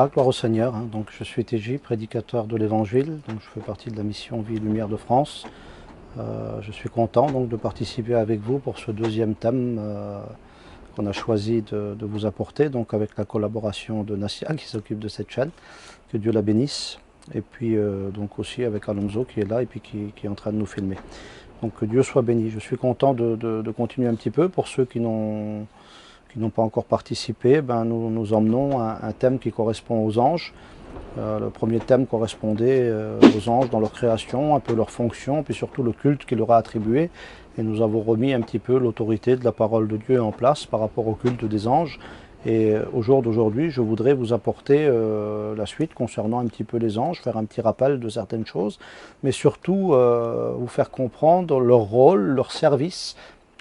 Voilà, gloire au Seigneur. Donc, je suis TJ, prédicateur de l'Évangile. Donc, je fais partie de la mission Vie et Lumière de France. Je suis content donc de participer avec vous pour ce deuxième thème qu'on a choisi de vous apporter, donc avec la collaboration de Nassia qui s'occupe de cette chaîne. Que Dieu la bénisse. Et puis donc aussi avec Alonso qui est là et puis qui est en train de nous filmer. Donc que Dieu soit béni. Je suis content de continuer un petit peu. Pour ceux qui n'ont pas encore participé, nous emmenons un thème qui correspond aux anges. Le premier thème correspondait aux anges dans leur création, un peu leur fonction, puis surtout le culte qu'il leur a attribué. Et nous avons remis un petit peu l'autorité de la parole de Dieu en place par rapport au culte des anges. Et au jour d'aujourd'hui, je voudrais vous apporter la suite concernant un petit peu les anges, faire un petit rappel de certaines choses, mais surtout vous faire comprendre leur rôle, leur service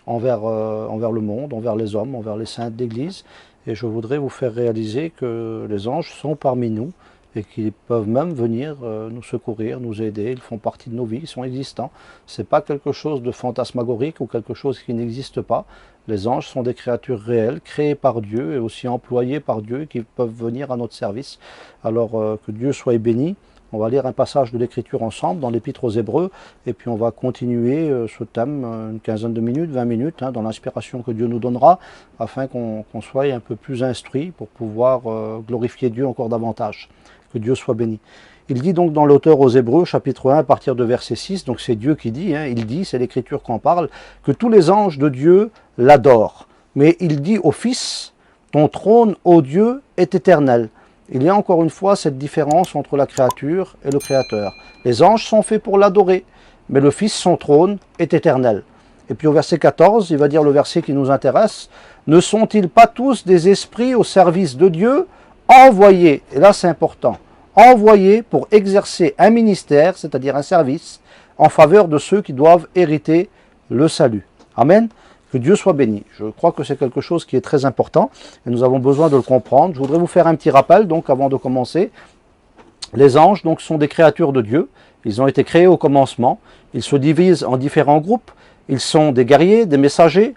envers le monde, envers les hommes, envers les saints de l'Église. Et je voudrais vous faire réaliser que les anges sont parmi nous et qu'ils peuvent même venir nous secourir, nous aider. Ils font partie de nos vies, ils sont existants. Ce n'est pas quelque chose de fantasmagorique ou quelque chose qui n'existe pas. Les anges sont des créatures réelles, créées par Dieu et aussi employées par Dieu qui peuvent venir à notre service. Alors que Dieu soit béni. On va lire un passage de l'Écriture ensemble dans l'Épître aux Hébreux et puis on va continuer ce thème une quinzaine de minutes, 20 minutes, dans l'inspiration que Dieu nous donnera afin qu'on soit un peu plus instruit pour pouvoir glorifier Dieu encore davantage. Que Dieu soit béni. Il dit donc dans l'auteur aux Hébreux, chapitre 1, à partir de verset 6, donc c'est Dieu qui dit, il dit, c'est l'Écriture qui en parle, que tous les anges de Dieu l'adorent. Mais il dit au Fils, ton trône, ô Dieu, est éternel. Il y a encore une fois cette différence entre la créature et le Créateur. Les anges sont faits pour l'adorer, mais le Fils, son trône, est éternel. Et puis au verset 14, il va dire le verset qui nous intéresse, ne sont-ils pas tous des esprits au service de Dieu, envoyés, et là c'est important, envoyés pour exercer un ministère, c'est-à-dire un service, en faveur de ceux qui doivent hériter le salut. Amen. Que Dieu soit béni. Je crois que c'est quelque chose qui est très important et nous avons besoin de le comprendre. Je voudrais vous faire un petit rappel donc avant de commencer. Les anges donc sont des créatures de Dieu. Ils ont été créés au commencement. Ils se divisent en différents groupes. Ils sont des guerriers, des messagers,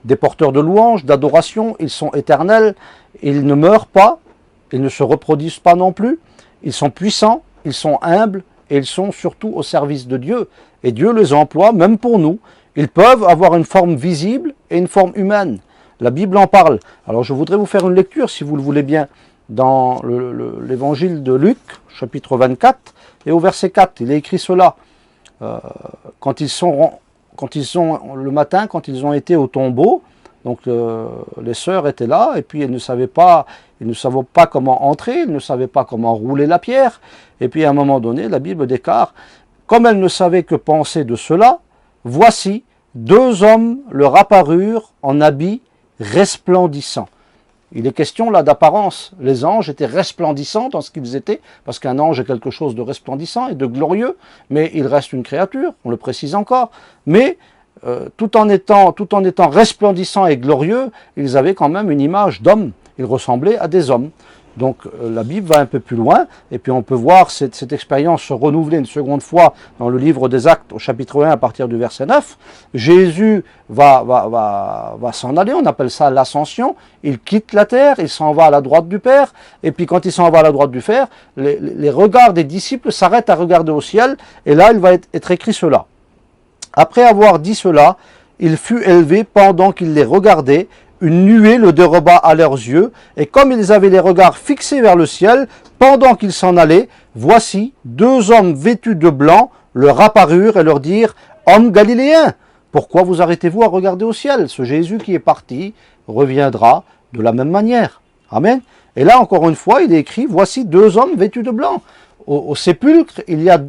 des porteurs de louanges, d'adoration. Ils sont éternels. Ils ne meurent pas. Ils ne se reproduisent pas non plus. Ils sont puissants. Ils sont humbles. Et ils sont surtout au service de Dieu. Et Dieu les emploie, même pour nous. Ils peuvent avoir une forme visible et une forme humaine. La Bible en parle. Alors je voudrais vous faire une lecture, si vous le voulez bien, dans l'évangile de Luc, chapitre 24, et au verset 4, il est écrit cela. Quand ils sont le matin, quand ils ont été au tombeau, donc les sœurs étaient là, et puis elles ne savaient pas comment entrer, elles ne savaient pas comment rouler la pierre, et puis à un moment donné, la Bible déclare, comme elles ne savaient que penser de cela, voici, deux hommes leur apparurent en habits resplendissants. Il est question là d'apparence. Les anges étaient resplendissants dans ce qu'ils étaient, parce qu'un ange est quelque chose de resplendissant et de glorieux, mais il reste une créature, on le précise encore. Mais tout en étant resplendissants et glorieux, ils avaient quand même une image d'homme. Ils ressemblaient à des hommes. Donc la Bible va un peu plus loin, et puis on peut voir cette expérience se renouveler une seconde fois dans le livre des Actes, au chapitre 1, à partir du verset 9. Jésus va s'en aller, on appelle ça l'ascension. Il quitte la terre, il s'en va à la droite du Père, et puis quand il s'en va à la droite du Père, les regards des disciples s'arrêtent à regarder au ciel, et là il va être écrit cela. Après avoir dit cela, il fut élevé pendant qu'il les regardait, une nuée le déroba à leurs yeux, et comme ils avaient les regards fixés vers le ciel, pendant qu'ils s'en allaient, voici, deux hommes vêtus de blanc leur apparurent et leur dirent « Hommes galiléens, pourquoi vous arrêtez-vous à regarder au ciel? Ce Jésus qui est parti reviendra de la même manière. » Amen. Et là, encore une fois, il est écrit « Voici deux hommes vêtus de blanc. » Au sépulcre, il y a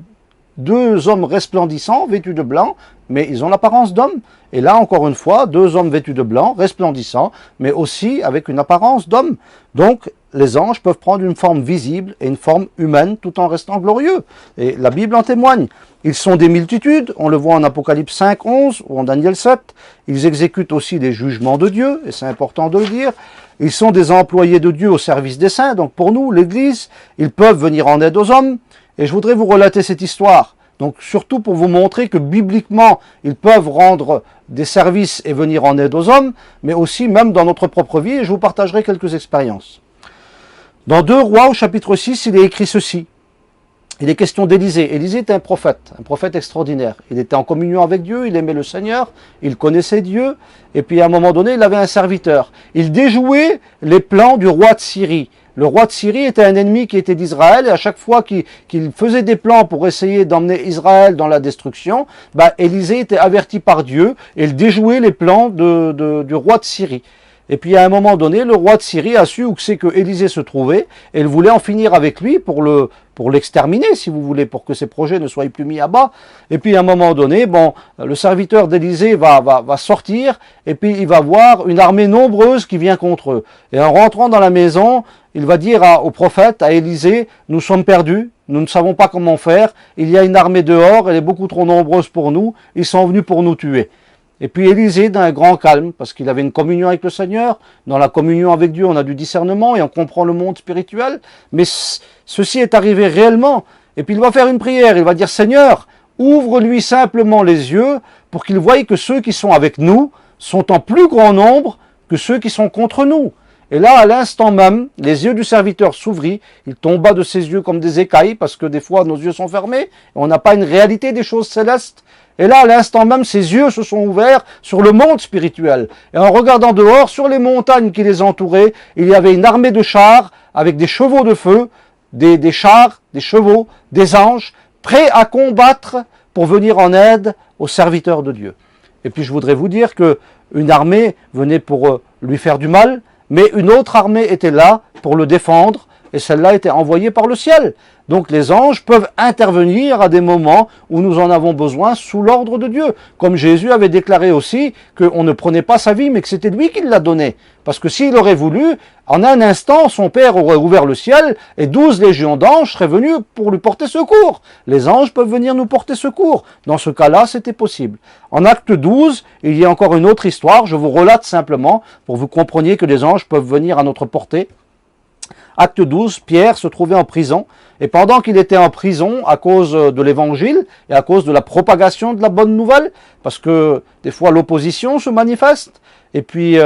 deux hommes resplendissants, vêtus de blanc, mais ils ont l'apparence d'hommes. Et là, encore une fois, deux hommes vêtus de blanc, resplendissants, mais aussi avec une apparence d'homme. Donc, les anges peuvent prendre une forme visible et une forme humaine tout en restant glorieux. Et la Bible en témoigne. Ils sont des multitudes, on le voit en Apocalypse 5, 11 ou en Daniel 7. Ils exécutent aussi les jugements de Dieu, et c'est important de le dire. Ils sont des employés de Dieu au service des saints. Donc pour nous, l'Église, ils peuvent venir en aide aux hommes. Et je voudrais vous relater cette histoire. Donc surtout pour vous montrer que bibliquement, ils peuvent rendre des services et venir en aide aux hommes, mais aussi même dans notre propre vie, et je vous partagerai quelques expériences. Dans 2 Rois, au chapitre 6, il est écrit ceci. Il est question d'Élisée. Élisée était un prophète extraordinaire. Il était en communion avec Dieu, il aimait le Seigneur, il connaissait Dieu, et puis à un moment donné, il avait un serviteur. Il déjouait les plans du roi de Syrie. Le roi de Syrie était un ennemi qui était d'Israël, et à chaque fois qu'il faisait des plans pour essayer d'emmener Israël dans la destruction, Élisée était averti par Dieu, et il déjouait les plans du roi de Syrie. Et puis à un moment donné, le roi de Syrie a su où c'est que Élisée se trouvait, et il voulait en finir avec lui pour l'exterminer, si vous voulez, pour que ses projets ne soient plus mis à bas. Et puis à un moment donné, le serviteur d'Élisée va sortir, et puis il va voir une armée nombreuse qui vient contre eux. Et en rentrant dans la maison, il va dire au prophète, à Élisée, nous sommes perdus, nous ne savons pas comment faire, il y a une armée dehors, elle est beaucoup trop nombreuse pour nous, ils sont venus pour nous tuer. Et puis Élisée, d'un grand calme, parce qu'il avait une communion avec le Seigneur. Dans la communion avec Dieu, on a du discernement et on comprend le monde spirituel. Mais ceci est arrivé réellement. Et puis il va faire une prière, il va dire, Seigneur, ouvre-lui simplement les yeux pour qu'il voie que ceux qui sont avec nous sont en plus grand nombre que ceux qui sont contre nous. Et là, à l'instant même, les yeux du serviteur s'ouvrirent, il tomba de ses yeux comme des écailles, parce que des fois nos yeux sont fermés, et on n'a pas une réalité des choses célestes. Et là, à l'instant même, ses yeux se sont ouverts sur le monde spirituel. Et en regardant dehors, sur les montagnes qui les entouraient, il y avait une armée de chars avec des chevaux de feu, des chars, des chevaux, des anges, prêts à combattre pour venir en aide aux serviteurs de Dieu. Et puis je voudrais vous dire qu'une armée venait pour lui faire du mal, mais une autre armée était là pour le défendre, et celle-là était envoyée par le ciel. Donc les anges peuvent intervenir à des moments où nous en avons besoin sous l'ordre de Dieu. Comme Jésus avait déclaré aussi qu'on ne prenait pas sa vie, mais que c'était lui qui l'a donnée. Parce que s'il aurait voulu, en un instant, son Père aurait ouvert le ciel et 12 légions d'anges seraient venus pour lui porter secours. Les anges peuvent venir nous porter secours. Dans ce cas-là, c'était possible. En acte 12, il y a encore une autre histoire. Je vous relate simplement pour que vous compreniez que les anges peuvent venir à notre portée. Acte 12, Pierre se trouvait en prison, et pendant qu'il était en prison, à cause de l'évangile et à cause de la propagation de la bonne nouvelle, parce que des fois l'opposition se manifeste, et puis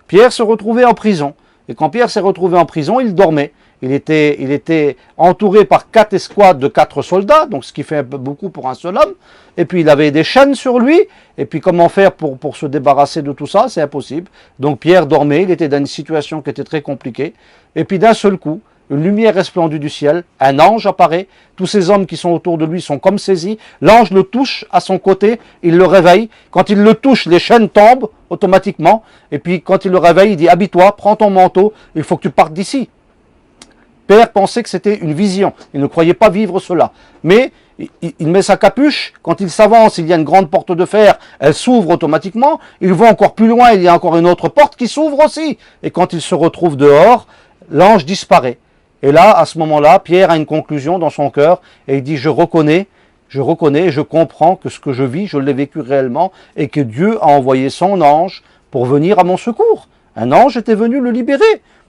Pierre se retrouvait en prison. Et quand Pierre s'est retrouvé en prison, il dormait. Il était entouré par 4 escouades de 4 soldats, donc ce qui fait un peu beaucoup pour un seul homme. Et puis il avait des chaînes sur lui. Et puis comment faire pour se débarrasser de tout ça? C'est impossible. Donc Pierre dormait, il était dans une situation qui était très compliquée. Et puis d'un seul coup, une lumière resplendit du ciel, un ange apparaît, tous ces hommes qui sont autour de lui sont comme saisis, l'ange le touche à son côté, il le réveille, quand il le touche, les chaînes tombent automatiquement, et puis quand il le réveille, il dit « Habille-toi, prends ton manteau, il faut que tu partes d'ici ». Pierre pensait que c'était une vision, il ne croyait pas vivre cela, mais il met sa capuche, quand il s'avance, il y a une grande porte de fer, elle s'ouvre automatiquement, il va encore plus loin, il y a encore une autre porte qui s'ouvre aussi, et quand il se retrouve dehors, l'ange disparaît. Et là, à ce moment-là, Pierre a une conclusion dans son cœur et il dit, je reconnais, je comprends que ce que je vis, je l'ai vécu réellement et que Dieu a envoyé son ange pour venir à mon secours. Un ange était venu le libérer.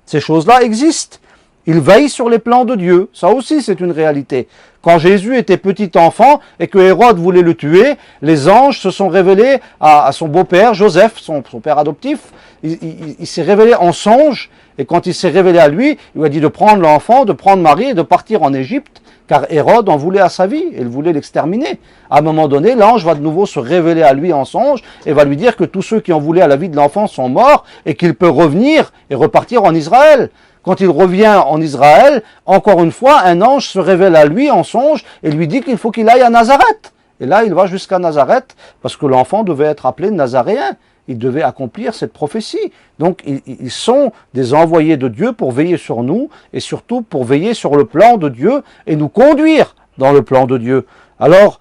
Ces choses-là existent. Il veille sur les plans de Dieu. Ça aussi, c'est une réalité. Quand Jésus était petit enfant et que Hérode voulait le tuer, les anges se sont révélés à son beau-père, Joseph, son père adoptif. Il s'est révélé en songe. Et quand il s'est révélé à lui, il lui a dit de prendre l'enfant, de prendre Marie et de partir en Égypte, car Hérode en voulait à sa vie, il voulait l'exterminer. À un moment donné, l'ange va de nouveau se révéler à lui en songe et va lui dire que tous ceux qui en voulaient à la vie de l'enfant sont morts et qu'il peut revenir et repartir en Israël. Quand il revient en Israël, encore une fois, un ange se révèle à lui en songe et lui dit qu'il faut qu'il aille à Nazareth. Et là, il va jusqu'à Nazareth parce que l'enfant devait être appelé Nazaréen. Il devait accomplir cette prophétie. Donc, ils sont des envoyés de Dieu pour veiller sur nous et surtout pour veiller sur le plan de Dieu et nous conduire dans le plan de Dieu. Alors,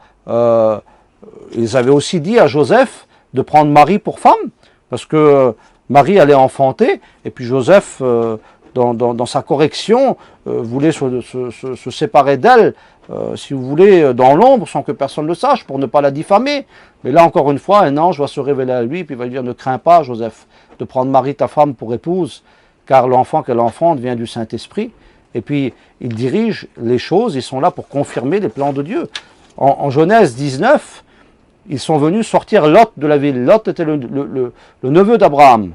ils avaient aussi dit à Joseph de prendre Marie pour femme parce que Marie allait enfanter et puis Joseph, dans sa correction, voulait se séparer d'elle, si vous voulez, dans l'ombre, sans que personne ne le sache, pour ne pas la diffamer. Mais là, encore une fois, un ange va se révéler à lui, puis il va lui dire, ne crains pas, Joseph, de prendre Marie, ta femme, pour épouse, car l'enfant qu'elle enfante vient du Saint-Esprit. Et puis, il dirige les choses, ils sont là pour confirmer les plans de Dieu. En Genèse 19, ils sont venus sortir Lot de la ville. Lot était le neveu d'Abraham.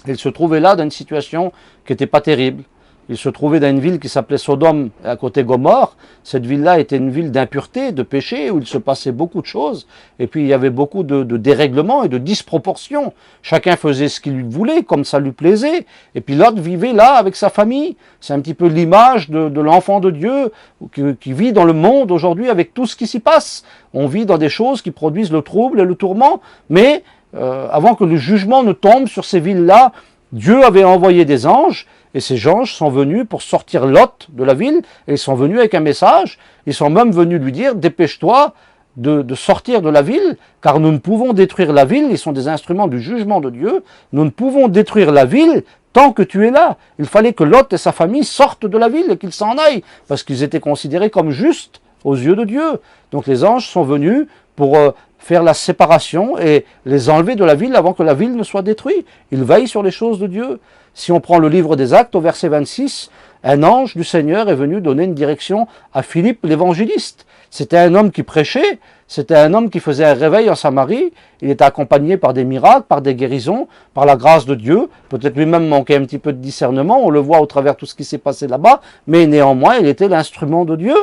Il se trouvait là dans une situation qui n'était pas terrible. Il se trouvait dans une ville qui s'appelait Sodome, à côté Gomorrhe. Cette ville-là était une ville d'impureté, de péché, où il se passait beaucoup de choses. Et puis il y avait beaucoup de dérèglements et de disproportions. Chacun faisait ce qu'il voulait, comme ça lui plaisait. Et puis l'autre vivait là avec sa famille. C'est un petit peu l'image de l'enfant de Dieu qui vit dans le monde aujourd'hui avec tout ce qui s'y passe. On vit dans des choses qui produisent le trouble et le tourment. Mais avant que le jugement ne tombe sur ces villes-là, Dieu avait envoyé des anges. Et ces anges sont venus pour sortir Lot de la ville, et ils sont venus avec un message. Ils sont même venus lui dire, dépêche-toi de sortir de la ville, car nous ne pouvons détruire la ville, ils sont des instruments du jugement de Dieu, nous ne pouvons détruire la ville tant que tu es là. Il fallait que Lot et sa famille sortent de la ville et qu'ils s'en aillent, parce qu'ils étaient considérés comme justes aux yeux de Dieu. Donc les anges sont venus pour faire la séparation et les enlever de la ville avant que la ville ne soit détruite. Ils veillent sur les choses de Dieu. Si on prend le livre des Actes, au verset 26, un ange du Seigneur est venu donner une direction à Philippe l'évangéliste. C'était un homme qui prêchait, c'était un homme qui faisait un réveil en Samarie, il était accompagné par des miracles, par des guérisons, par la grâce de Dieu, peut-être lui-même manquait un petit peu de discernement, on le voit au travers de tout ce qui s'est passé là-bas, mais néanmoins il était l'instrument de Dieu,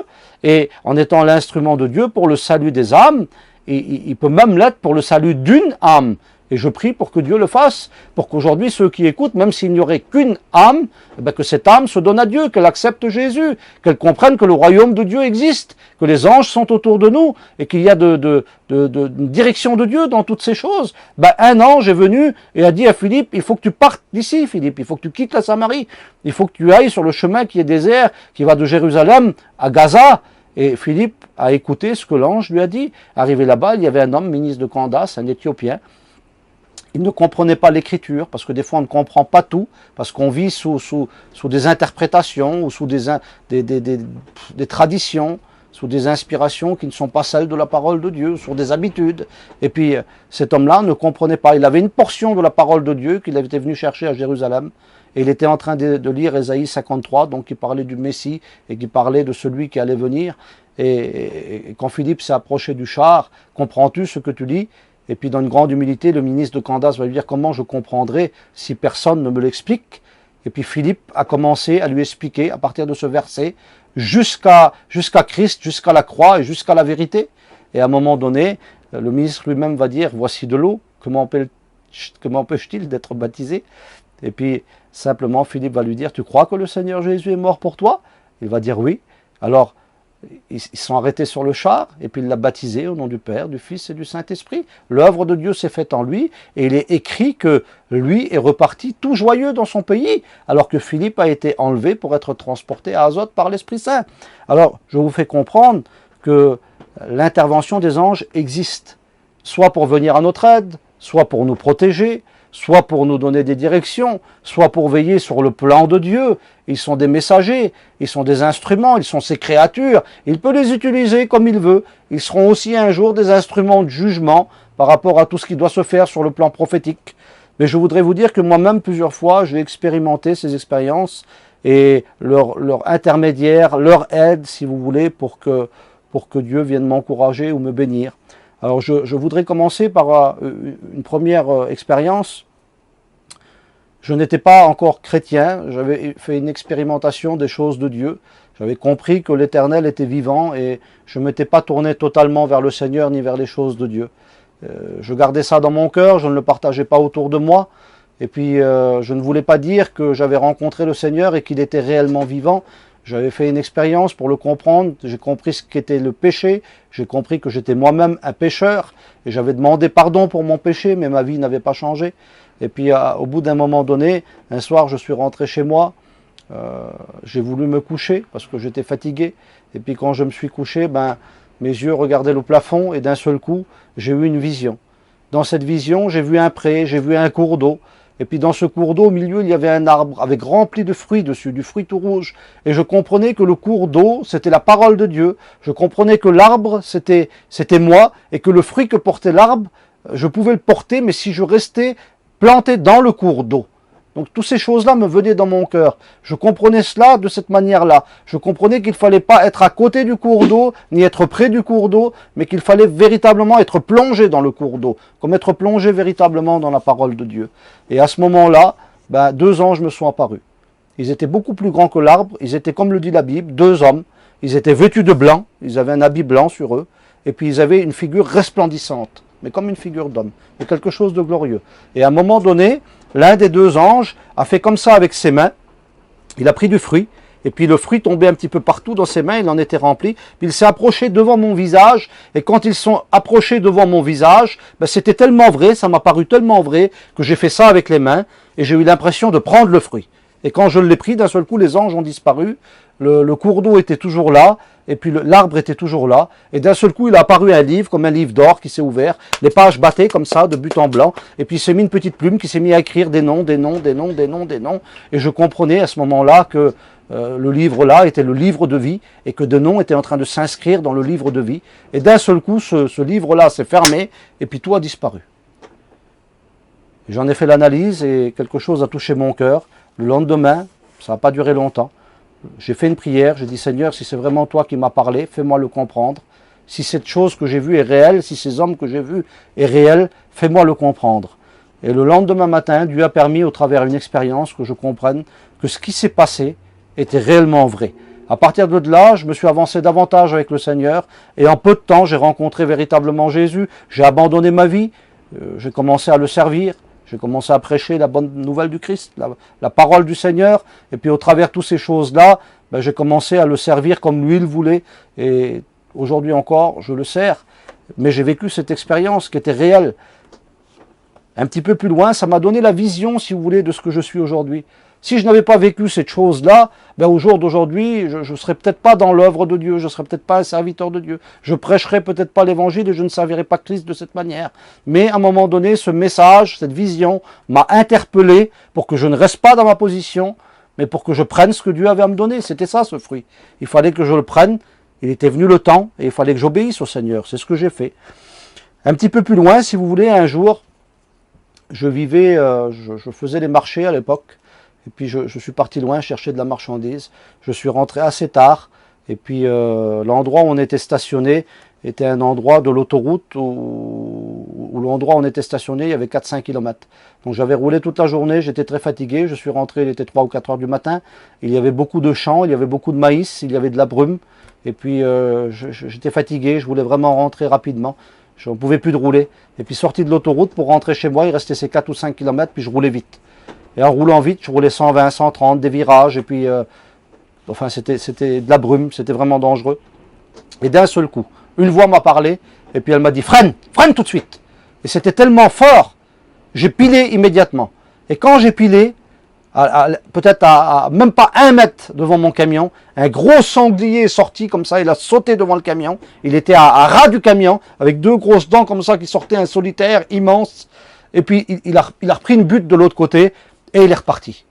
et en étant l'instrument de Dieu pour le salut des âmes, il peut même l'être pour le salut d'une âme. Et je prie pour que Dieu le fasse, pour qu'aujourd'hui ceux qui écoutent, même s'il n'y aurait qu'une âme, que cette âme se donne à Dieu, qu'elle accepte Jésus, qu'elle comprenne que le royaume de Dieu existe, que les anges sont autour de nous, et qu'il y a une direction de Dieu dans toutes ces choses. Un ange est venu et a dit à Philippe, il faut que tu partes d'ici, Philippe, il faut que tu quittes la Samarie, il faut que tu ailles sur le chemin qui est désert, qui va de Jérusalem à Gaza. Et Philippe a écouté ce que l'ange lui a dit. Arrivé là-bas, il y avait un homme, ministre de Candace, un Éthiopien. Il ne comprenait pas l'écriture, parce que des fois on ne comprend pas tout, parce qu'on vit sous des interprétations, ou sous des traditions, sous des inspirations qui ne sont pas celles de la parole de Dieu, sur des habitudes. Et puis cet homme-là ne comprenait pas. Il avait une portion de la parole de Dieu qu'il était venu chercher à Jérusalem, et il était en train de lire Ésaïe 53, donc qui parlait du Messie, et qui parlait de celui qui allait venir. Et quand Philippe s'est approché du char, comprends-tu ce que tu lis? Et puis dans une grande humilité, le ministre de Candace va lui dire comment je comprendrai si personne ne me l'explique. Et puis Philippe a commencé à lui expliquer à partir de ce verset jusqu'à Christ, jusqu'à la croix et jusqu'à la vérité. Et à un moment donné, le ministre lui-même va dire voici de l'eau, comment empêche-t-il d'être baptisé? Et puis simplement Philippe va lui dire tu crois que le Seigneur Jésus est mort pour toi? Il va dire oui. Alors ils sont arrêtés sur le char, et puis il l'a baptisé au nom du Père, du Fils et du Saint-Esprit. L'œuvre de Dieu s'est faite en lui, et il est écrit que lui est reparti tout joyeux dans son pays, alors que Philippe a été enlevé pour être transporté à Azote par l'Esprit Saint. Alors, je vous fais comprendre que l'intervention des anges existe, soit pour venir à notre aide, soit pour nous protéger, soit pour nous donner des directions, soit pour veiller sur le plan de Dieu. Ils sont des messagers, ils sont des instruments, ils sont ses créatures. Il peut les utiliser comme il veut. Ils seront aussi un jour des instruments de jugement par rapport à tout ce qui doit se faire sur le plan prophétique. Mais je voudrais vous dire que moi-même, plusieurs fois, j'ai expérimenté ces expériences et leur intermédiaire, leur aide, si vous voulez, pour que Dieu vienne m'encourager ou me bénir. Alors je voudrais commencer par une première expérience. Je n'étais pas encore chrétien, j'avais fait une expérimentation des choses de Dieu. J'avais compris que l'Éternel était vivant et je ne m'étais pas tourné totalement vers le Seigneur ni vers les choses de Dieu. Je gardais ça dans mon cœur, je ne le partageais pas autour de moi. Et puis je ne voulais pas dire que j'avais rencontré le Seigneur et qu'il était réellement vivant. J'avais fait une expérience pour le comprendre, j'ai compris ce qu'était le péché, j'ai compris que j'étais moi-même un pécheur, et j'avais demandé pardon pour mon péché, mais ma vie n'avait pas changé. Et puis au bout d'un moment donné, un soir je suis rentré chez moi, j'ai voulu me coucher parce que j'étais fatigué, et puis quand je me suis couché, mes yeux regardaient le plafond, et d'un seul coup, j'ai eu une vision. Dans cette vision, j'ai vu un pré, j'ai vu un cours d'eau, et puis dans ce cours d'eau, au milieu, il y avait un arbre avec rempli de fruits dessus, du fruit tout rouge. Et je comprenais que le cours d'eau, c'était la parole de Dieu. Je comprenais que l'arbre, c'était moi, et que le fruit que portait l'arbre, je pouvais le porter, mais si je restais planté dans le cours d'eau. Donc toutes ces choses-là me venaient dans mon cœur. Je comprenais cela de cette manière-là. Je comprenais qu'il ne fallait pas être à côté du cours d'eau, ni être près du cours d'eau, mais qu'il fallait véritablement être plongé dans le cours d'eau, comme être plongé véritablement dans la parole de Dieu. Et à ce moment-là, deux anges me sont apparus. Ils étaient beaucoup plus grands que l'arbre. Ils étaient, comme le dit la Bible, 2 hommes. Ils étaient vêtus de blanc. Ils avaient un habit blanc sur eux. Et puis ils avaient une figure resplendissante, mais comme une figure d'homme, mais quelque chose de glorieux. Et à un moment donné, l'un des 2 anges a fait comme ça avec ses mains. Il a pris du fruit, et puis le fruit tombait un petit peu partout dans ses mains, il en était rempli. Puis il s'est approché devant mon visage, et quand ils sont approchés devant mon visage, ben c'était tellement vrai, ça m'a paru tellement vrai, que j'ai fait ça avec les mains, et j'ai eu l'impression de prendre le fruit. Et quand je l'ai pris, d'un seul coup, les anges ont disparu, le cours d'eau était toujours là, et puis l'arbre était toujours là, et d'un seul coup, il a apparu un livre, comme un livre d'or qui s'est ouvert, les pages battaient comme ça, de but en blanc, et puis il s'est mis une petite plume qui s'est mis à écrire des noms, des noms, des noms, des noms, des noms, et je comprenais à ce moment-là que le livre-là était le livre de vie, et que des noms étaient en train de s'inscrire dans le livre de vie, et d'un seul coup, ce livre-là s'est fermé, et puis tout a disparu. J'en ai fait l'analyse, et quelque chose a touché mon cœur. Le lendemain, ça n'a pas duré longtemps, j'ai fait une prière, j'ai dit Seigneur, si c'est vraiment toi qui m'as parlé, fais-moi le comprendre. Si cette chose que j'ai vue est réelle, si ces hommes que j'ai vus est réel, fais-moi le comprendre. Et le lendemain matin, Dieu a permis, au travers d'une expérience, que je comprenne que ce qui s'est passé était réellement vrai. À partir de là, je me suis avancé davantage avec le Seigneur, et en peu de temps, j'ai rencontré véritablement Jésus, j'ai abandonné ma vie, j'ai commencé à le servir. J'ai commencé à prêcher la bonne nouvelle du Christ, la parole du Seigneur. Et puis au travers de toutes ces choses-là, ben, j'ai commencé à le servir comme lui le voulait. Et aujourd'hui encore, je le sers. Mais j'ai vécu cette expérience qui était réelle. Un petit peu plus loin, ça m'a donné la vision, si vous voulez, de ce que je suis aujourd'hui. Si je n'avais pas vécu cette chose-là, ben au jour d'aujourd'hui, je ne serais peut-être pas dans l'œuvre de Dieu, je ne serais peut-être pas un serviteur de Dieu, je prêcherais peut-être pas l'évangile et je ne servirais pas Christ de cette manière. Mais à un moment donné, ce message, cette vision m'a interpellé pour que je ne reste pas dans ma position, mais pour que je prenne ce que Dieu avait à me donner. C'était ça, ce fruit. Il fallait que je le prenne, il était venu le temps, et il fallait que j'obéisse au Seigneur. C'est ce que j'ai fait. Un petit peu plus loin, si vous voulez, un jour, je vivais, je faisais les marchés à l'époque. Et puis je suis parti loin chercher de la marchandise. Je suis rentré assez tard. Et puis l'endroit où on était stationné était un endroit de l'autoroute où l'endroit où on était stationné, il y avait 4-5 km. Donc j'avais roulé toute la journée, j'étais très fatigué. Je suis rentré, il était 3 ou 4 heures du matin. Il y avait beaucoup de champs, il y avait beaucoup de maïs, il y avait de la brume. Et puis j'étais fatigué, je voulais vraiment rentrer rapidement. Je ne pouvais plus de rouler. Et puis sorti de l'autoroute pour rentrer chez moi, il restait ces 4 ou 5 km, puis je roulais vite. Et en roulant vite, je roulais 120, 130, des virages, et puis, enfin, c'était de la brume, c'était vraiment dangereux. Et d'un seul coup, une voix m'a parlé, et puis elle m'a dit, freine, freine tout de suite. Et c'était tellement fort, j'ai pilé immédiatement. Et quand j'ai pilé, peut-être à même pas 1 mètre devant mon camion, un gros sanglier est sorti comme ça, il a sauté devant le camion, il était à ras du camion, avec 2 grosses dents comme ça qui sortaient, un solitaire immense, et puis il a repris une butte de l'autre côté, et il est reparti.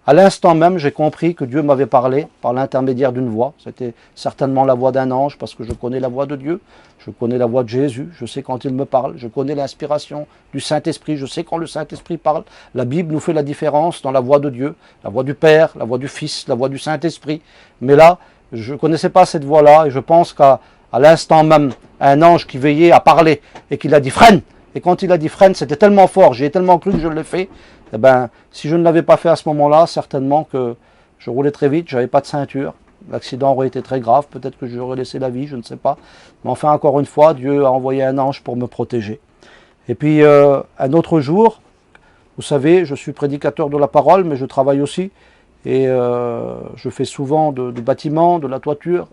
À l'instant même, j'ai compris que Dieu m'avait parlé par l'intermédiaire d'une voix. C'était certainement la voix d'un ange, parce que je connais la voix de Dieu, je connais la voix de Jésus, je sais quand il me parle, je connais l'inspiration du Saint-Esprit, je sais quand le Saint-Esprit parle. La Bible nous fait la différence dans la voix de Dieu, la voix du Père, la voix du Fils, la voix du Saint-Esprit. Mais là, je ne connaissais pas cette voix-là, et je pense qu'à l'instant même, un ange qui veillait a parlé, et qu'il a dit « freine ». Et quand il a dit freine, c'était tellement fort, j'ai tellement cru que je l'ai fait. Eh ben, si je ne l'avais pas fait à ce moment-là, certainement que je roulais très vite, je n'avais pas de ceinture. L'accident aurait été très grave, peut-être que j'aurais laissé la vie, je ne sais pas. Mais enfin, encore une fois, Dieu a envoyé un ange pour me protéger. Et puis, un autre jour, vous savez, je suis prédicateur de la parole, mais je travaille aussi. Et je fais souvent du bâtiment, de la toiture.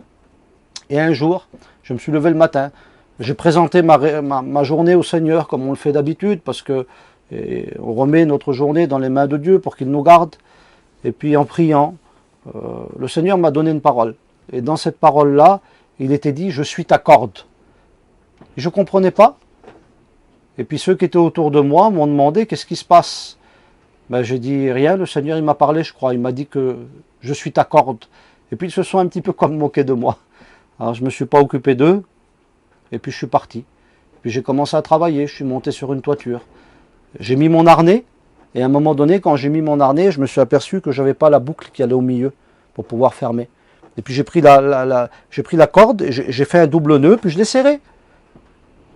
Et un jour, je me suis levé le matin. J'ai présenté ma journée au Seigneur comme on le fait d'habitude, parce que on remet notre journée dans les mains de Dieu pour qu'il nous garde. Et puis en priant, le Seigneur m'a donné une parole. Et dans cette parole-là, il était dit « Je suis ta corde ». Je ne comprenais pas. Et puis ceux qui étaient autour de moi m'ont demandé « Qu'est-ce qui se passe ?» Ben, j'ai dit « Rien, le Seigneur il m'a parlé, je crois. Il m'a dit que je suis ta corde ». Et puis ils se sont un petit peu comme moqués de moi. Alors je ne me suis pas occupé d'eux. Et puis je suis parti. Puis j'ai commencé à travailler, je suis monté sur une toiture. J'ai mis mon harnais, et à un moment donné, quand j'ai mis mon harnais, je me suis aperçu que je n'avais pas la boucle qui allait au milieu pour pouvoir fermer. Et puis j'ai pris la corde, et j'ai fait un double nœud, puis je l'ai serré.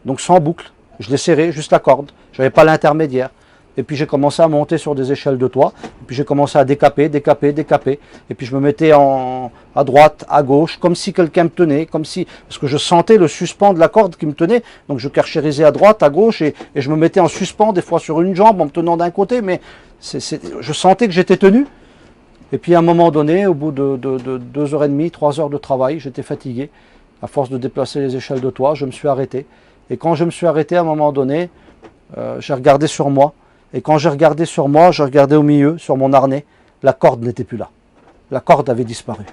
Donc sans boucle, je l'ai serré, juste la corde. Je n'avais pas l'intermédiaire. Et puis j'ai commencé à monter sur des échelles de toit. Et puis j'ai commencé à décaper, décaper, décaper. Et puis je me mettais à droite, à gauche, comme si quelqu'un me tenait, parce que je sentais le suspens de la corde qui me tenait. Donc je carchérisais à droite, à gauche, et je me mettais en suspens, des fois sur une jambe, en me tenant d'un côté, mais je sentais que j'étais tenu. Et puis à un moment donné, au bout de 2h30, 3 heures de travail, j'étais fatigué. À force de déplacer les échelles de toit, je me suis arrêté. Et quand je me suis arrêté, à un moment donné, j'ai regardé sur moi. Et quand j'ai regardé sur moi, je regardais au milieu, sur mon harnais, la corde n'était plus là. La corde avait disparu.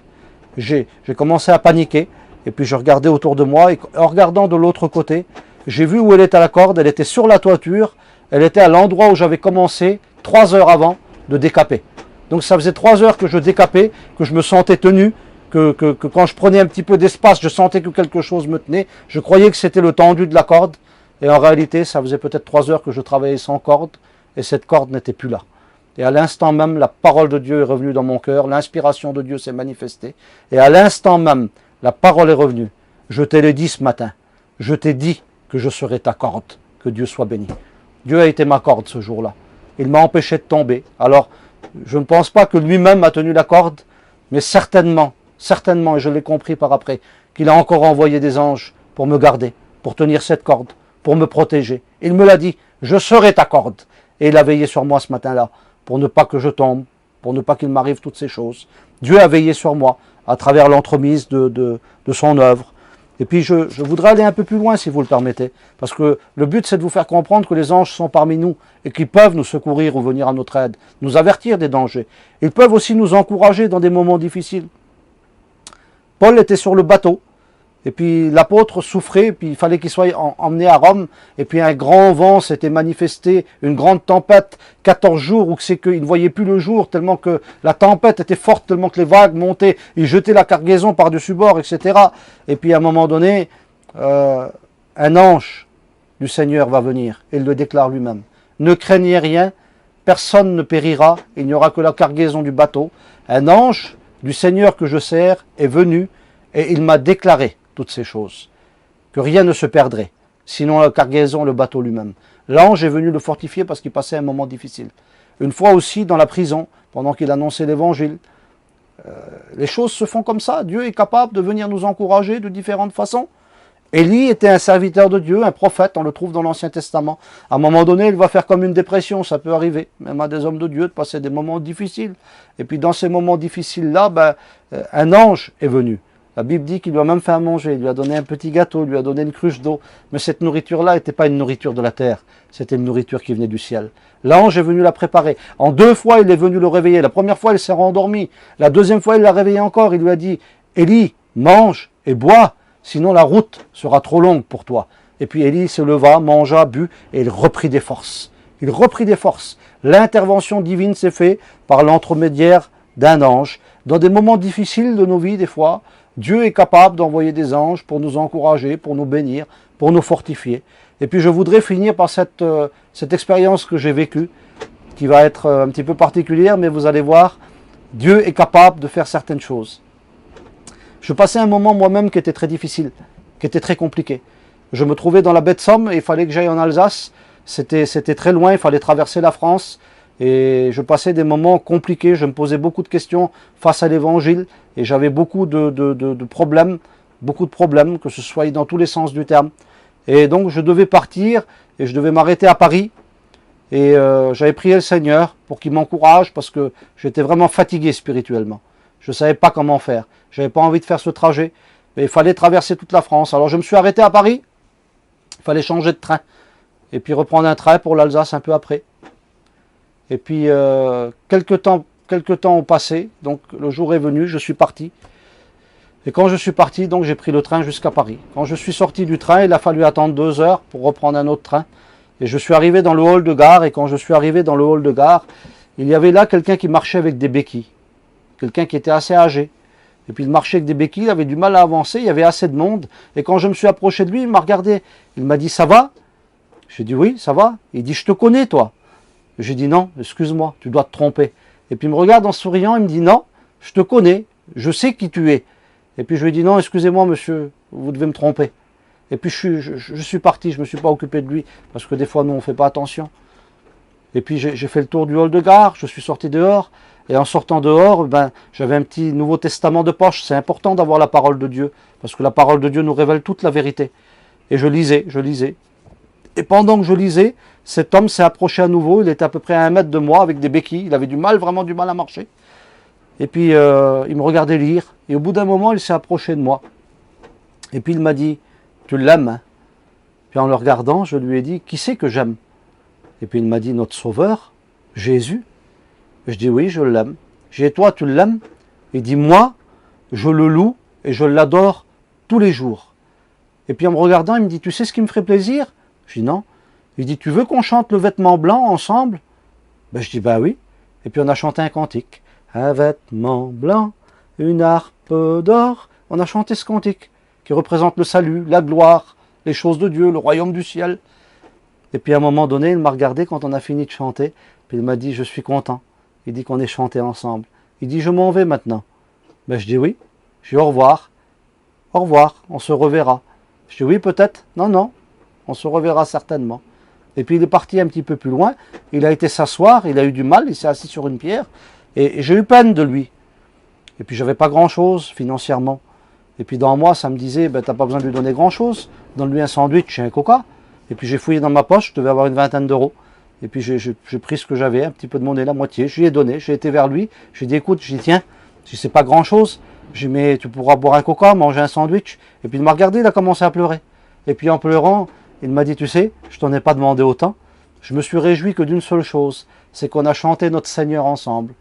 J'ai commencé à paniquer, et puis je regardais autour de moi, et en regardant de l'autre côté, j'ai vu où elle était la corde, elle était sur la toiture, elle était à l'endroit où j'avais commencé 3 heures avant de décaper. Donc ça faisait 3 heures que je décapais, que je me sentais tenu, que quand je prenais un petit peu d'espace, je sentais que quelque chose me tenait, je croyais que c'était le tendu de la corde, et en réalité, ça faisait peut-être 3 heures que je travaillais sans corde, et cette corde n'était plus là. Et à l'instant même, la parole de Dieu est revenue dans mon cœur, l'inspiration de Dieu s'est manifestée, et à l'instant même, la parole est revenue. Je te l'ai dit ce matin, je t'ai dit que je serai ta corde, que Dieu soit béni. Dieu a été ma corde ce jour-là. Il m'a empêché de tomber. Alors, je ne pense pas que lui-même a tenu la corde, mais certainement, et je l'ai compris par après, qu'il a encore envoyé des anges pour me garder, pour tenir cette corde, pour me protéger. Il me l'a dit, je serai ta corde. Et il a veillé sur moi ce matin-là, pour ne pas que je tombe, pour ne pas qu'il m'arrive toutes ces choses. Dieu a veillé sur moi, à travers l'entremise de son œuvre. Et puis je voudrais aller un peu plus loin, si vous le permettez, parce que le but c'est de vous faire comprendre que les anges sont parmi nous, et qu'ils peuvent nous secourir ou venir à notre aide, nous avertir des dangers. Ils peuvent aussi nous encourager dans des moments difficiles. Paul était sur le bateau, et puis l'apôtre souffrait, et puis il fallait qu'il soit emmené à Rome, et puis un grand vent s'était manifesté, une grande tempête, 14 jours, où c'est qu'il ne voyait plus le jour, tellement que la tempête était forte, tellement que les vagues montaient, ils jetaient la cargaison par-dessus bord, etc. Et puis à un moment donné, un ange du Seigneur va venir, et il le déclare lui-même. Ne craignez rien, personne ne périra, il n'y aura que la cargaison du bateau. Un ange du Seigneur que je sers est venu, et il m'a déclaré toutes ces choses, que rien ne se perdrait, sinon la cargaison, le bateau lui-même. L'ange est venu le fortifier parce qu'il passait un moment difficile. Une fois aussi dans la prison, pendant qu'il annonçait l'évangile, les choses se font comme ça. Dieu est capable de venir nous encourager de différentes façons. Élie était un serviteur de Dieu, un prophète, on le trouve dans l'Ancien Testament. À un moment donné, il va faire comme une dépression, ça peut arriver, même à des hommes de Dieu, de passer des moments difficiles. Et puis dans ces moments difficiles-là, un ange est venu. La Bible dit qu'il lui a même fait à manger, il lui a donné un petit gâteau, il lui a donné une cruche d'eau. Mais cette nourriture-là n'était pas une nourriture de la terre, c'était une nourriture qui venait du ciel. L'ange est venu la préparer. En 2 fois, il est venu le réveiller. La première fois, il s'est rendormi. La deuxième fois, il l'a réveillé encore. Il lui a dit, Élie, mange et bois, sinon la route sera trop longue pour toi. Et puis Élie se leva, mangea, but, et il reprit des forces. Il reprit des forces. L'intervention divine s'est faite par l'entremédiaire d'un ange. Dans des moments difficiles de nos vies, des fois, Dieu est capable d'envoyer des anges pour nous encourager, pour nous bénir, pour nous fortifier. Et puis je voudrais finir par cette expérience que j'ai vécue, qui va être un petit peu particulière, mais vous allez voir, Dieu est capable de faire certaines choses. Je passais un moment moi-même qui était très difficile, qui était très compliqué. Je me trouvais dans la baie de Somme et il fallait que j'aille en Alsace. C'était très loin, il fallait traverser la France. Et je passais des moments compliqués, je me posais beaucoup de questions face à l'évangile. Et j'avais beaucoup de problèmes, que ce soit dans tous les sens du terme. Et donc je devais partir et je devais m'arrêter à Paris. Et j'avais prié le Seigneur pour qu'il m'encourage parce que j'étais vraiment fatigué spirituellement. Je ne savais pas comment faire. Je n'avais pas envie de faire ce trajet. Mais il fallait traverser toute la France. Alors je me suis arrêté à Paris. Il fallait changer de train. Et puis reprendre un train pour l'Alsace un peu après. Et puis quelques temps ont passé. Donc le jour est venu, je suis parti. Et quand je suis parti, donc j'ai pris le train jusqu'à Paris. Quand je suis sorti du train, il a fallu attendre 2 heures pour reprendre un autre train. Et je suis arrivé dans le hall de gare. Et quand je suis arrivé dans le hall de gare, il y avait là quelqu'un qui marchait avec des béquilles. Quelqu'un qui était assez âgé. Et puis il marchait avec des béquilles, il avait du mal à avancer, il y avait assez de monde. Et quand je me suis approché de lui, il m'a regardé. Il m'a dit, ça va? J'ai dit, oui, ça va. Il dit, je te connais, toi. J'ai dit, non, excuse-moi, tu dois te tromper. Et puis il me regarde en souriant, il me dit, non, je te connais, je sais qui tu es. Et puis je lui ai dit, non, excusez-moi, monsieur, vous devez me tromper. Et puis je suis parti, je ne me suis pas occupé de lui, parce que des fois, nous, on ne fait pas attention. Et puis j'ai fait le tour du hall de gare, je suis sorti dehors, et en sortant dehors, j'avais un petit Nouveau Testament de poche. C'est important d'avoir la parole de Dieu, parce que la parole de Dieu nous révèle toute la vérité. Et je lisais, je lisais. Et pendant que je lisais, cet homme s'est approché à nouveau, il était à peu près à 1 mètre de moi, avec des béquilles, il avait du mal, vraiment du mal à marcher. Et puis il me regardait lire, et au bout d'un moment, il s'est approché de moi. Et puis il m'a dit, tu l'aimes, hein? Puis en le regardant, je lui ai dit, qui c'est que j'aime? Et puis il m'a dit, notre Sauveur, Jésus. Je dis, oui, je l'aime. J'ai dit, toi, tu l'aimes? Il dit, moi, je le loue et je l'adore tous les jours. Et puis en me regardant, il me dit, tu sais ce qui me ferait plaisir? Je dis, non. Il dit, tu veux qu'on chante le vêtement blanc ensemble? Je dis, bah oui. Et puis on a chanté un cantique. Un vêtement blanc, une harpe d'or. On a chanté ce cantique qui représente le salut, la gloire, les choses de Dieu, le royaume du ciel. Et puis à un moment donné, il m'a regardé quand on a fini de chanter, puis il m'a dit, je suis content. Il dit qu'on ait chanté ensemble. Il dit, je m'en vais maintenant. Je dis oui. Je dis au revoir. Au revoir, on se reverra. Je dis oui, peut-être. Non, non, on se reverra certainement. Et puis il est parti un petit peu plus loin. Il a été s'asseoir, il a eu du mal, il s'est assis sur une pierre. Et j'ai eu peine de lui. Et puis j'avais pas grand-chose financièrement. Et puis dans moi, ça me disait, t'as pas besoin de lui donner grand-chose. Donne-lui un sandwich et un coca. Et puis j'ai fouillé dans ma poche, je devais avoir une 20aine d'euros. Et puis j'ai pris ce que j'avais, un petit peu de monnaie, la moitié. Je lui ai donné, j'ai été vers lui. J'ai dit, écoute, j'ai dit, tiens, si c'est pas grand-chose, j'ai dit, mais tu pourras boire un coca, manger un sandwich. Et puis il m'a regardé, il a commencé à pleurer. Et puis en pleurant, il m'a dit, tu sais, je t'en ai pas demandé autant. Je me suis réjoui que d'une seule chose, c'est qu'on a chanté notre Seigneur ensemble.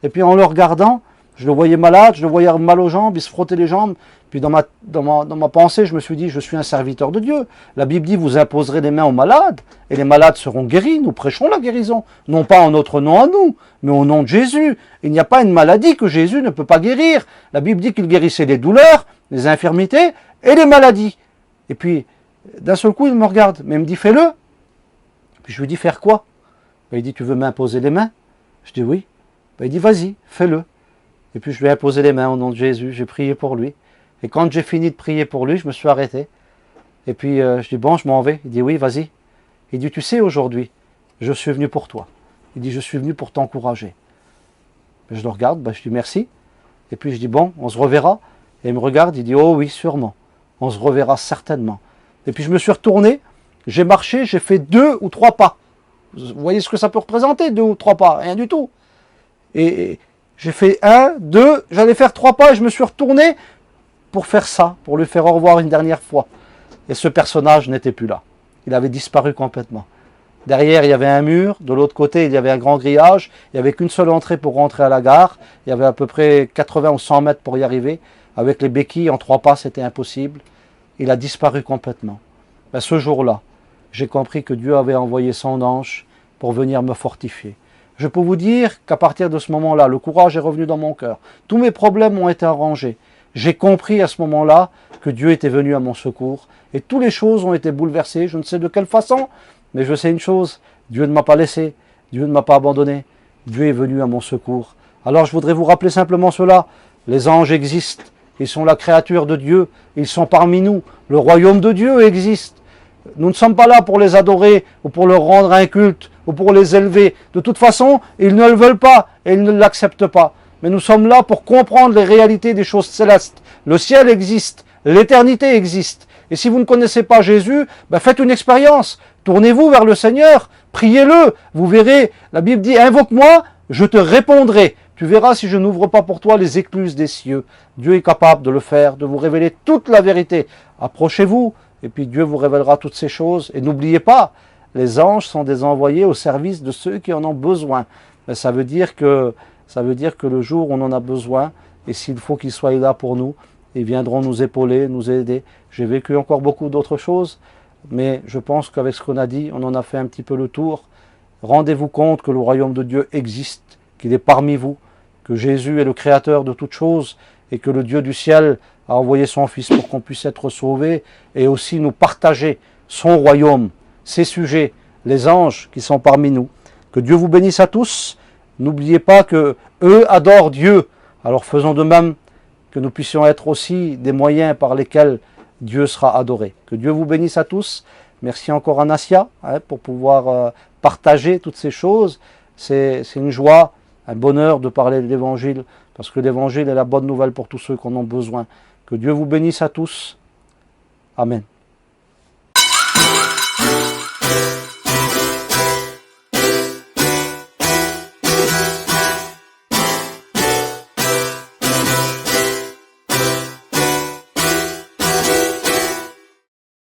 Et puis en le regardant, je le voyais malade, je le voyais mal aux jambes, il se frottait les jambes. Puis dans ma pensée, je me suis dit, je suis un serviteur de Dieu. La Bible dit, vous imposerez les mains aux malades, et les malades seront guéris. Nous prêchons la guérison, non pas en notre nom à nous, mais au nom de Jésus. Il n'y a pas une maladie que Jésus ne peut pas guérir. La Bible dit qu'il guérissait les douleurs, les infirmités et les maladies. Et puis, d'un seul coup, il me regarde, mais il me dit, fais-le. Puis je lui dis, faire quoi? Il dit, tu veux m'imposer les mains? Je dis, oui. Il dit, vas-y, fais-le. Et puis je lui ai imposé les mains au nom de Jésus, j'ai prié pour lui. Et quand j'ai fini de prier pour lui, je me suis arrêté. Et puis je dis, bon, je m'en vais. Il dit, oui, vas-y. Il dit, tu sais, aujourd'hui, je suis venu pour toi. Il dit, je suis venu pour t'encourager. Je le regarde, je dis, merci. Et puis je dis, bon, on se reverra. Et il me regarde, il dit, oh oui, sûrement. On se reverra certainement. Et puis je me suis retourné, j'ai marché, j'ai fait 2 ou 3 pas. Vous voyez ce que ça peut représenter, 2 ou 3 pas? Rien du tout. Et j'ai fait 1, 2, j'allais faire 3 pas et je me suis retourné pour faire ça, pour lui faire au revoir une dernière fois. Et ce personnage n'était plus là. Il avait disparu complètement. Derrière, il y avait un mur. De l'autre côté, il y avait un grand grillage. Il n'y avait qu'une seule entrée pour rentrer à la gare. Il y avait à peu près 80 ou 100 mètres pour y arriver. Avec les béquilles, en 3 pas, c'était impossible. Il a disparu complètement. Ce jour-là, j'ai compris que Dieu avait envoyé son ange pour venir me fortifier. Je peux vous dire qu'à partir de ce moment-là, le courage est revenu dans mon cœur. Tous mes problèmes ont été arrangés. J'ai compris à ce moment-là que Dieu était venu à mon secours. Et toutes les choses ont été bouleversées. Je ne sais de quelle façon, mais je sais une chose. Dieu ne m'a pas laissé. Dieu ne m'a pas abandonné. Dieu est venu à mon secours. Alors je voudrais vous rappeler simplement cela. Les anges existent. Ils sont la créature de Dieu. Ils sont parmi nous. Le royaume de Dieu existe. Nous ne sommes pas là pour les adorer ou pour leur rendre un culte ou pour les élever. De toute façon, ils ne le veulent pas et ils ne l'acceptent pas. Mais nous sommes là pour comprendre les réalités des choses célestes. Le ciel existe, l'éternité existe. Et si vous ne connaissez pas Jésus, faites une expérience. Tournez-vous vers le Seigneur, priez-le. Vous verrez, la Bible dit, invoque-moi, je te répondrai. Tu verras si je n'ouvre pas pour toi les écluses des cieux. Dieu est capable de le faire, de vous révéler toute la vérité. Approchez-vous, et puis Dieu vous révélera toutes ces choses. Et n'oubliez pas, les anges sont des envoyés au service de ceux qui en ont besoin. Mais ça veut dire que le jour où on en a besoin, et s'il faut qu'ils soient là pour nous, ils viendront nous épauler, nous aider. J'ai vécu encore beaucoup d'autres choses, mais je pense qu'avec ce qu'on a dit, on en a fait un petit peu le tour. Rendez-vous compte que le royaume de Dieu existe, qu'il est parmi vous, que Jésus est le créateur de toutes choses, et que le Dieu du ciel a envoyé son Fils pour qu'on puisse être sauvés, et aussi nous partager son royaume, ses sujets, les anges qui sont parmi nous. Que Dieu vous bénisse à tous. N'oubliez pas que eux adorent Dieu. Alors faisons de même, que nous puissions être aussi des moyens par lesquels Dieu sera adoré. Que Dieu vous bénisse à tous. Merci encore à Nassia pour pouvoir partager toutes ces choses. C'est une joie, un bonheur de parler de l'Évangile, parce que l'Évangile est la bonne nouvelle pour tous ceux qui en ont besoin. Que Dieu vous bénisse à tous. Amen.